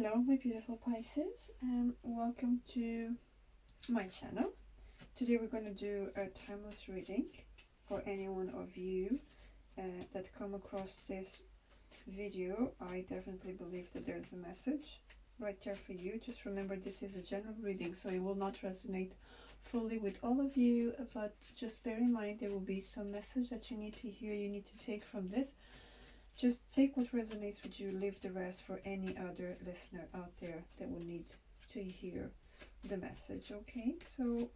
Hello my beautiful Pisces, and welcome to my channel. Today we're going to do a timeless reading for any one of you that come across this video. I definitely believe that there's a message right there for you. Just remember, this is a general reading, so it will not resonate fully with all of you, but just bear in mind there will be some message that you need to hear, you need to take from this. Just take what resonates with you, leave the rest for any other listener out there that will need to hear the message. Okay, so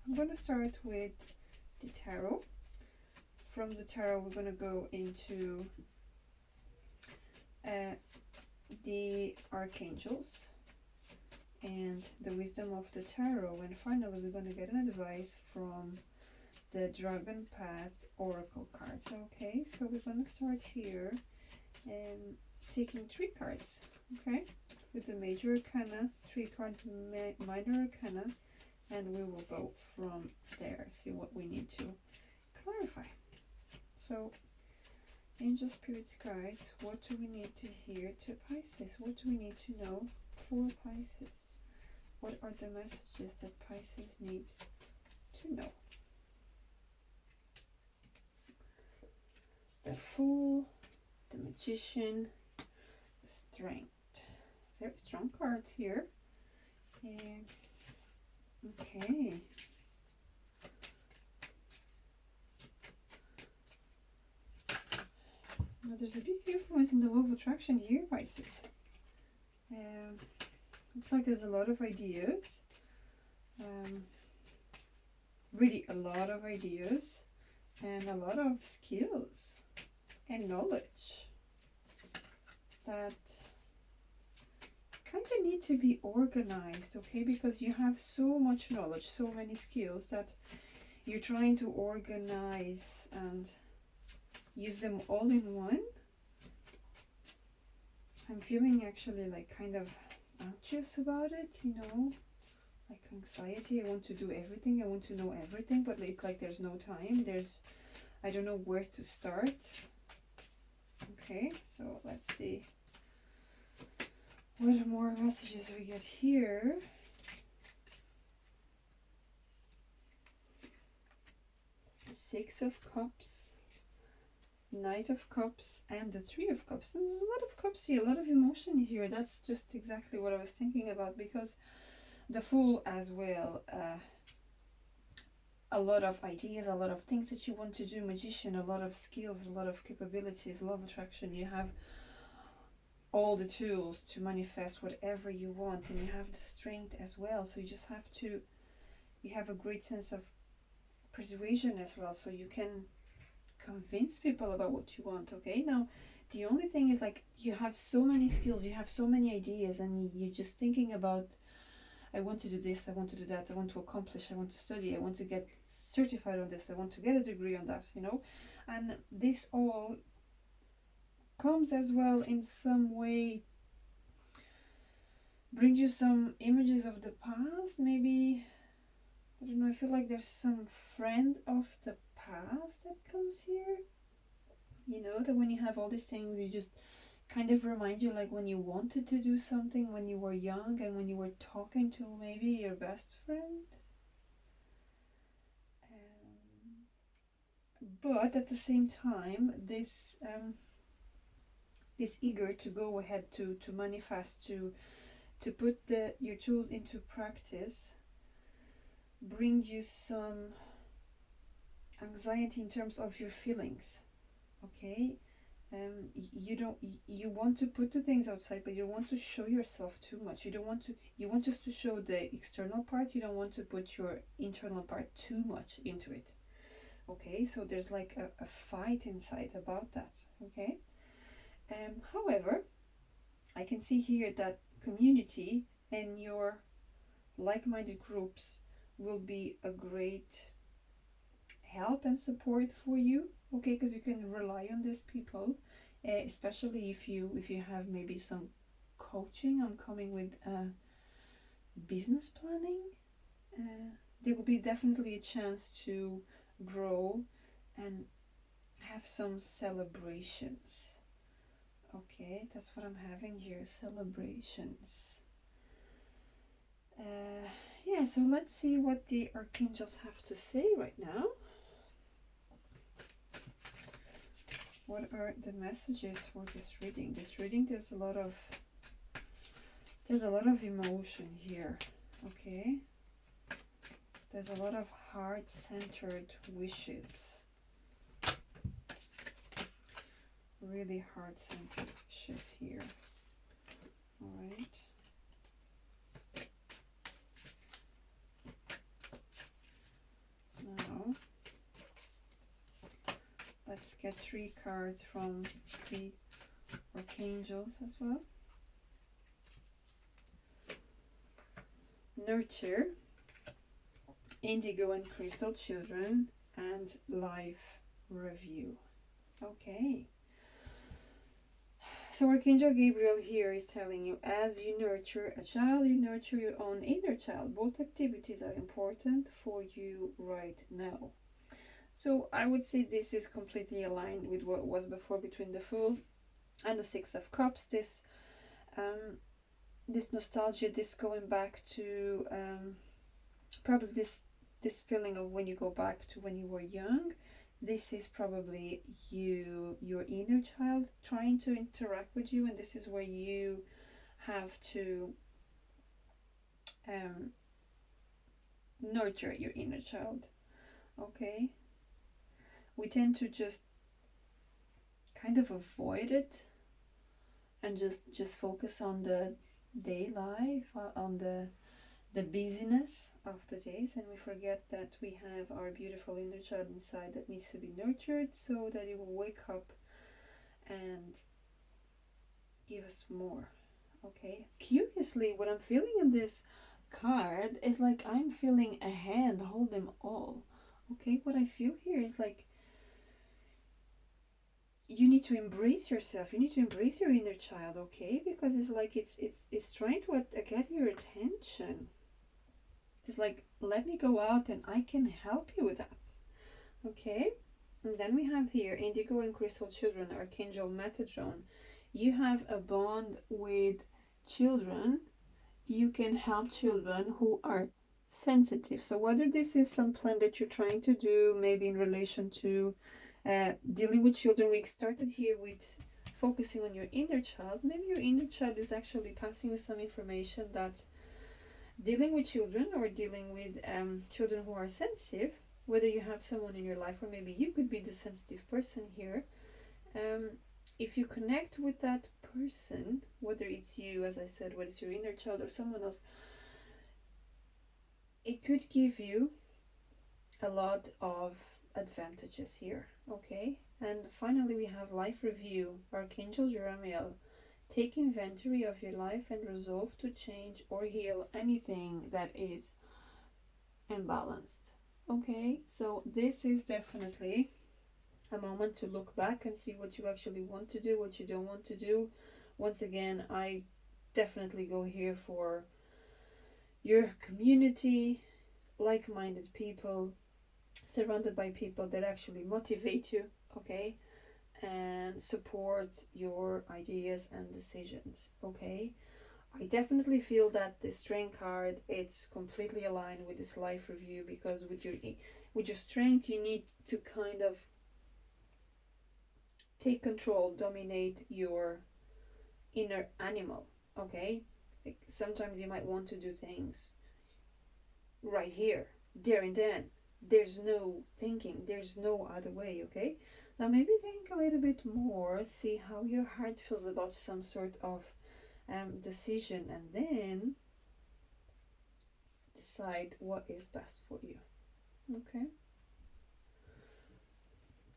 I'm going to start with the tarot. From the tarot, we're going to go into the archangels and the wisdom of the tarot, and finally we're going to get an advice from the Dragon Path Oracle cards. Okay, so we're going to start here and taking 3 cards, okay, with the major arcana, 3 cards minor arcana, and we will go from there, see what we need to clarify. So, angel spirits, guides, what do we need to hear to Pisces? What do we need to know for Pisces? What are the messages that Pisces need to know? The Fool, the Magician, the Strength. Very strong cards here. And okay. Now there's a big influence in the law of attraction here, Pisces. Looks like there's a lot of ideas. Really a lot of ideas and a lot of skills and knowledge that kind of need to be organized, okay, because you have so much knowledge, so many skills that you're trying to organize and use them all in one. I'm feeling actually like kind of anxious about it, you know, like anxiety. I want to do everything, I want to know everything, but it's like there's no time, I don't know where to start. Okay, so let's see what more messages we get here. Six of Cups, Knight of Cups, and the Three of Cups. And there's a lot of cups here, a lot of emotion here. That's just exactly what I was thinking about, because the Fool as well, a lot of ideas, a lot of things that you want to do. Magician, a lot of skills, a lot of capabilities. Law of attraction, you have all the tools to manifest whatever you want, and you have the strength as well. So you just have to, you have a great sense of persuasion as well, so you can convince people about what you want. Okay, now the only thing is, like, you have so many skills, you have so many ideas, and you're just thinking about, I want to do this, I want to do that, I want to accomplish, I want to study, I want to get certified on this, I want to get a degree on that, you know. And this all comes as well in some way, brings you some images of the past, maybe. I don't know, I feel like there's some friend of the past that comes here, you know, that when you have all these things, you just kind of remind you, like, when you wanted to do something when you were young, and when you were talking to maybe your best friend. But at the same time, this eager to go ahead, to manifest, to put your tools into practice, bring you some anxiety in terms of your feelings. Okay, you want to put the things outside, but you don't want to show yourself too much. You want just to show the external part, you don't want to put your internal part too much into it. Okay, so there's like a fight inside about that. Okay, however, I can see here that community and your like-minded groups will be a great help and support for you. Okay, because you can rely on these people, especially if you have maybe some coaching. I'm coming with business planning. There will be definitely a chance to grow and have some celebrations. Okay, that's what I'm having here, celebrations. Yeah, so let's see what the archangels have to say right now. What are the messages for this reading? This reading, there's a lot of emotion here. Okay, there's a lot of heart-centered wishes. Really heart-centered wishes here. All right. Now, let's get 3 cards from the archangels as well. Nurture, indigo and crystal children, and life review. Okay. So Archangel Gabriel here is telling you, as you nurture a child, you nurture your own inner child. Both activities are important for you right now. So I would say this is completely aligned with what was before between the Fool and the Six of Cups. This nostalgia, this going back to probably this feeling of when you go back to when you were young. This is probably your inner child trying to interact with you, and this is where you have to nurture your inner child. Okay, we tend to just kind of avoid it and just focus on the day life, on the busyness of the days, and we forget that we have our beautiful inner child inside that needs to be nurtured so that it will wake up and give us more. Okay, curiously, what I'm feeling in this card is like I'm feeling a hand hold them all. Okay, what I feel here is like you need to embrace yourself, you need to embrace your inner child. Okay, because it's like it's trying to get your attention. It's like, let me go out and I can help you with that. Okay, and then we have here indigo and crystal children, Archangel Metatron. You have a bond with children. You can help children who are sensitive. So whether this is some plan that you're trying to do, maybe in relation to dealing with children, we started here with focusing on your inner child. Maybe your inner child is actually passing you some information that dealing with children or dealing with children who are sensitive, whether you have someone in your life or maybe you could be the sensitive person here, if you connect with that person, whether it's you, as I said, whether it's your inner child or someone else, it could give you a lot of advantages here. Okay, and finally we have life review, Archangel Jeremiel. Take inventory of your life and resolve to change or heal anything that is imbalanced. Okay, so this is definitely a moment to look back and see what you actually want to do, what you don't want to do. Once again, I definitely go here for your community, like-minded people, surrounded by people that actually motivate you, okay, and support your ideas and decisions. Okay, I definitely feel that the strength card, it's completely aligned with this life review, because with your strength you need to kind of take control, dominate your inner animal. Okay, like sometimes you might want to do things right here, there and then. There's no thinking, there's no other way. Okay, now maybe think a little bit more, see how your heart feels about some sort of decision, and then decide what is best for you. Okay,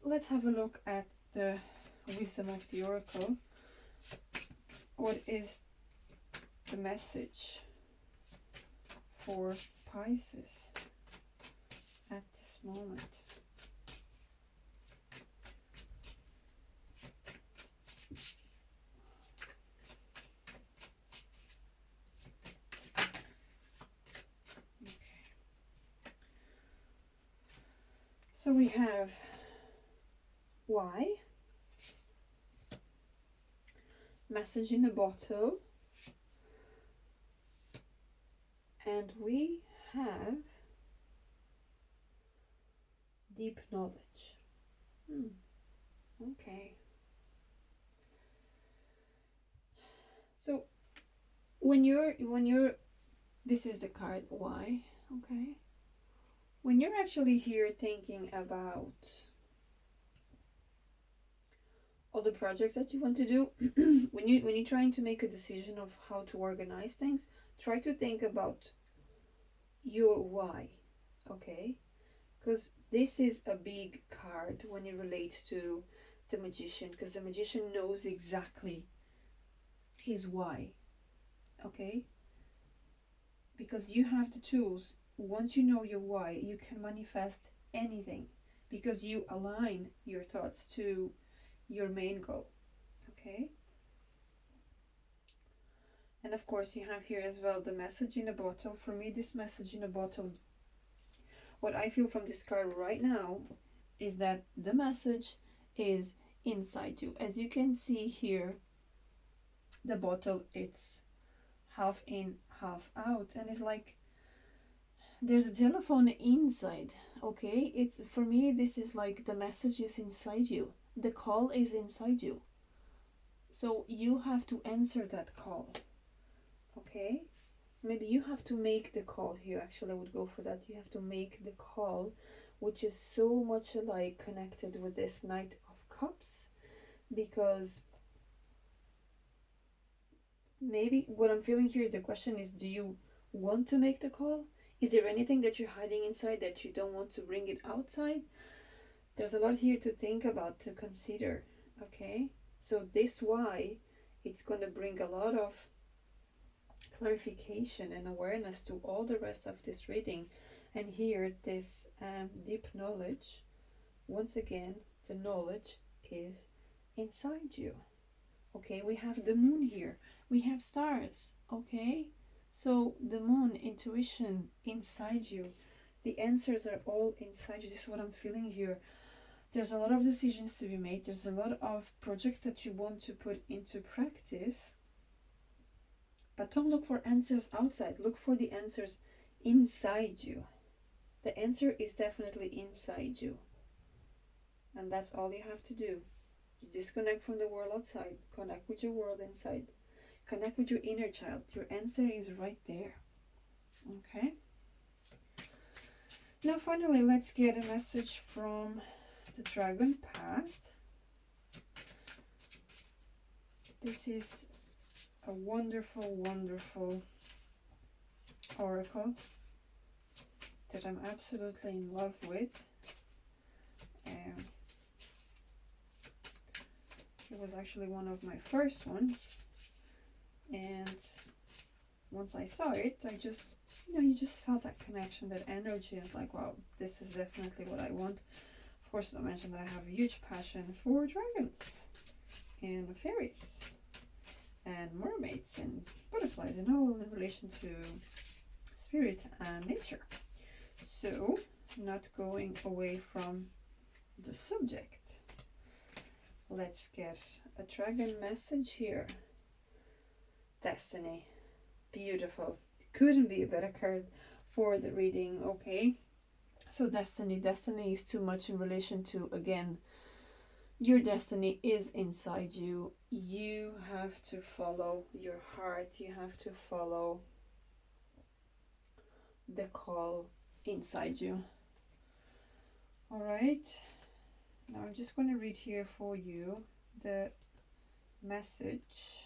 let's have a look at the wisdom of the oracle. What is the message for Pisces at this moment? So we have why, message in a bottle, and we have deep knowledge. Okay. So when you're this is the card why, okay? When you're actually here thinking about all the projects that you want to do, when you're trying to make a decision of how to organize things, try to think about your why, okay? Because this is a big card when it relates to the magician, because the magician knows exactly his why, okay? Because you have the tools. Once you know your why, you can manifest anything because you align your thoughts to your main goal, okay? And of course you have here as well the message in a bottle. For me, this message in a bottle, what I feel from this card right now is that the message is inside you. As you can see here, the bottle, it's half in, half out, and it's like there's a telephone inside, okay? It's, for me, this is like the message is inside you, the call is inside you, so you have to answer that call, okay? Maybe you have to make the call here. Actually, I would go for that. You have to make the call, which is so much like connected with this Knight of Cups, because maybe what I'm feeling here is the question is, do you want to make the call? Is there anything that you're hiding inside that you don't want to bring it outside? There's a lot here to think about, to consider, okay? So this why, it's going to bring a lot of clarification and awareness to all the rest of this reading. And here, this deep knowledge, once again, the knowledge is inside you. Okay, we have the moon here, we have stars, okay? So the moon, intuition inside you, the answers are all inside you. This is what I'm feeling here. There's a lot of decisions to be made. There's a lot of projects that you want to put into practice, but don't look for answers outside. Look for the answers inside you. The answer is definitely inside you, and that's all you have to do. You disconnect from the world outside, connect with your world inside, connect with your inner child. Your answer is right there, okay? Now finally, let's get a message from the Dragon Path. This is a wonderful, wonderful oracle that I'm absolutely in love with. It was actually one of my first ones, and once I saw it, I just, you just felt that connection, that energy. It's like, wow, this is definitely what I want. Of course, I mentioned that I have a huge passion for dragons and fairies and mermaids and butterflies and all in relation to spirit and nature. So, not going away from the subject, let's get a dragon message here. Destiny. Beautiful. Couldn't be a better card for the reading, okay? So destiny. Destiny is too much in relation to, again, your destiny is inside you. You have to follow your heart. You have to follow the call inside you. All right. Now I'm just going to read here for you the message.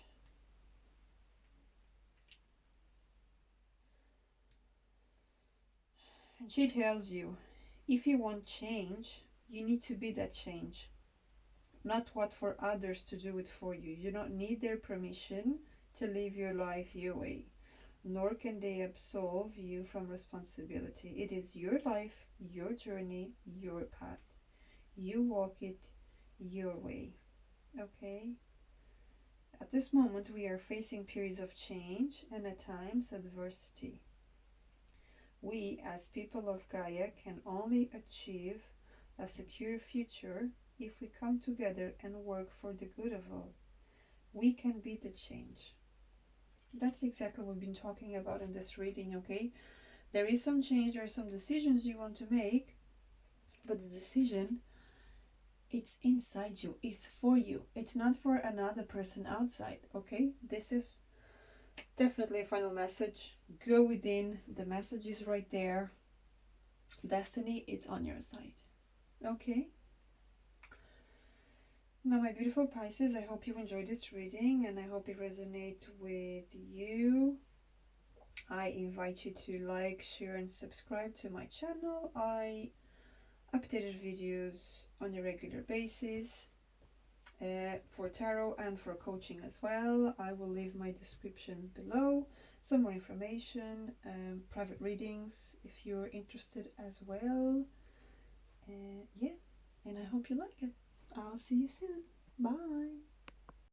And she tells you, if you want change, you need to be that change. Not what for others to do it for you. You don't need their permission to live your life your way, nor can they absolve you from responsibility. It is your life, your journey, your path. You walk it your way, okay? At this moment, we are facing periods of change and at times adversity. We, as people of Gaia, can only achieve a secure future if we come together and work for the good of all. We can be the change. That's exactly what we've been talking about in this reading, okay? There is some change, there are some decisions you want to make, but the decision, it's inside you, it's for you. It's not for another person outside, okay? This is definitely a final message. Go within, the message is right there. Destiny, it's on your side, okay? Now, my beautiful Pisces, I hope you enjoyed this reading and I hope it resonates with you. I invite you to like, share and subscribe to my channel. I updated videos on a regular basis for tarot and for coaching as well. I will leave my description below, some more information, private readings if you're interested as well. Yeah, and I hope you like it. I'll see you soon. Bye.